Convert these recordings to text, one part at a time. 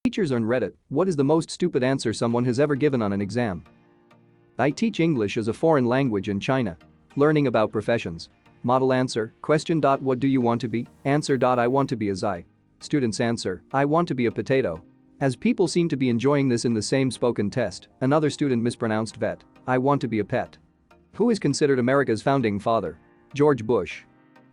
Teachers on Reddit, what is the most stupid answer someone has ever given on an exam? I teach English as a foreign language in China. Learning about professions. Model answer, question. What do you want to be? Answer. I want to be a Zai. Students answer, I want to be a potato. As people seem to be enjoying this in the same spoken test, another student mispronounced vet. I want to be a pet. Who is considered America's founding father? George Bush.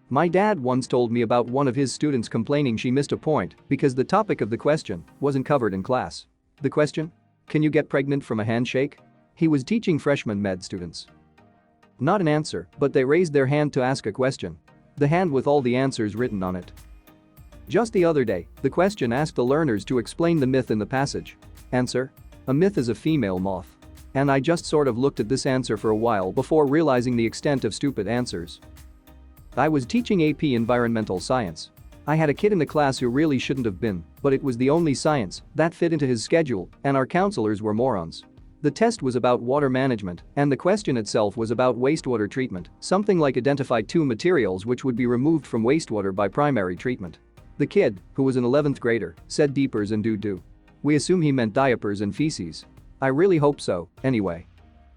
My dad once told me about one of his students complaining she missed a point because the topic of the question wasn't covered in class. The question? Can you get pregnant from a handshake? He was teaching freshman med students. Not an answer, but they raised their hand to ask a question. The hand with all the answers written on it. Just the other day, the question asked the learners to explain the myth in the passage. Answer: a myth is a female moth. And I just sort of looked at this answer for a while before realizing the extent of stupid answers. I was teaching AP Environmental Science. I had a kid in the class who really shouldn't have been, but it was the only science that fit into his schedule, and our counselors were morons. The test was about water management, and the question itself was about wastewater treatment, something like identify 2 materials which would be removed from wastewater by primary treatment. The kid, who was an 11th grader, said diapers and doo-doo. We assume he meant diapers and feces. I really hope so, anyway.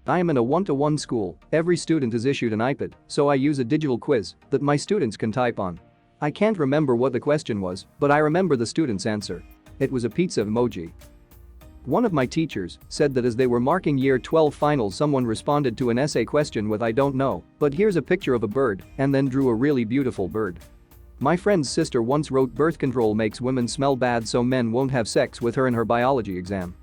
I am in a 1-to-1 school, every student is issued an iPad, so I use a digital quiz that my students can type on. I can't remember what the question was, but I remember the student's answer. It was a pizza emoji. One of my teachers said that as they were marking year 12 finals, someone responded to an essay question with I don't know, but here's a picture of a bird, and then drew a really beautiful bird. My friend's sister once wrote birth control makes women smell bad so men won't have sex with her in her biology exam.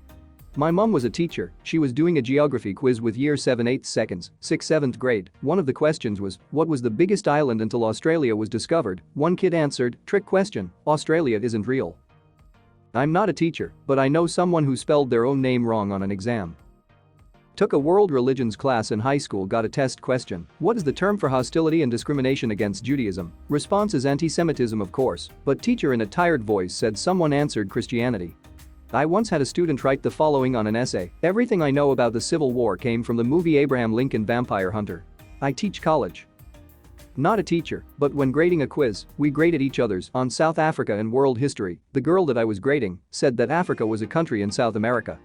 My mom was a teacher, she was doing a geography quiz with year 7 8 seconds, 6th 7th grade. One of the questions was, what was the biggest island until Australia was discovered? One kid answered, trick question, Australia isn't real. I'm not a teacher, but I know someone who spelled their own name wrong on an exam. Took a world religions class in high school, got a test question, what is the term for hostility and discrimination against Judaism? Response is anti-Semitism of course, but teacher in a tired voice said someone answered Christianity. I once had a student write the following on an essay, everything I know about the Civil War came from the movie Abraham Lincoln Vampire Hunter. I teach college. Not a teacher, but when grading a quiz, we graded each other's on South Africa and world history. The girl that I was grading said that Africa was a country in South America.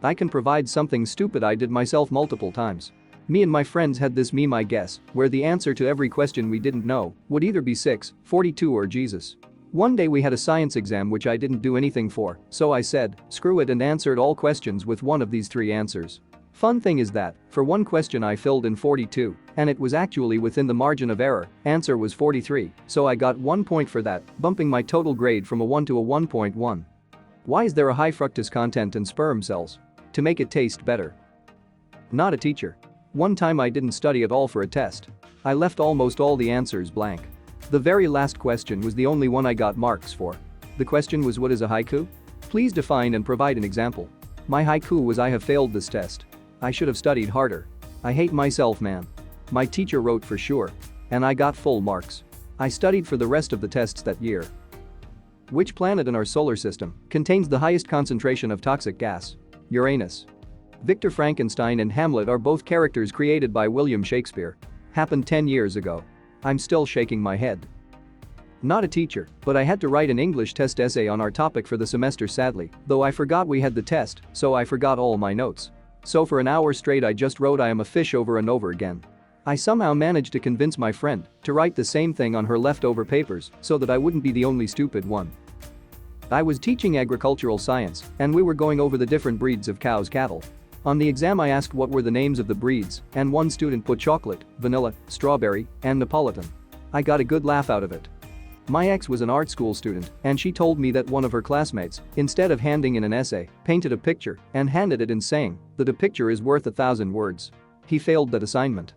I can provide something stupid I did myself multiple times. Me and my friends had this meme I guess, where the answer to every question we didn't know would either be 6, 42 or Jesus. One day we had a science exam which I didn't do anything for, so I said, screw it, and answered all questions with one of these 3 answers. Fun thing is that, for one question I filled in 42, and it was actually within the margin of error, answer was 43, so I got 1 point for that, bumping my total grade from a 1 to a 1.1. Why is there a high fructose content in sperm cells? To make it taste better. Not a teacher. One time I didn't study at all for a test. I left almost all the answers blank. The very last question was the only one I got marks for. The question was, what is a haiku? Please define and provide an example. My haiku was, I have failed this test. I should have studied harder. I hate myself, man. My teacher wrote for sure. And I got full marks. I studied for the rest of the tests that year. Which planet in our solar system contains the highest concentration of toxic gas? Uranus. Victor Frankenstein and Hamlet are both characters created by William Shakespeare. Happened 10 years ago. I'm still shaking my head. Not a teacher, but I had to write an English test essay on our topic for the semester sadly, though I forgot we had the test, so I forgot all my notes. So for an hour straight I just wrote I am a fish over and over again. I somehow managed to convince my friend to write the same thing on her leftover papers so that I wouldn't be the only stupid one. I was teaching agricultural science, and we were going over the different breeds of cows, cattle. On the exam I asked what were the names of the breeds, and one student put chocolate, vanilla, strawberry, and Neapolitan. I got a good laugh out of it. My ex was an art school student, and she told me that one of her classmates, instead of handing in an essay, painted a picture and handed it in saying that a picture is worth 1,000 words. He failed that assignment.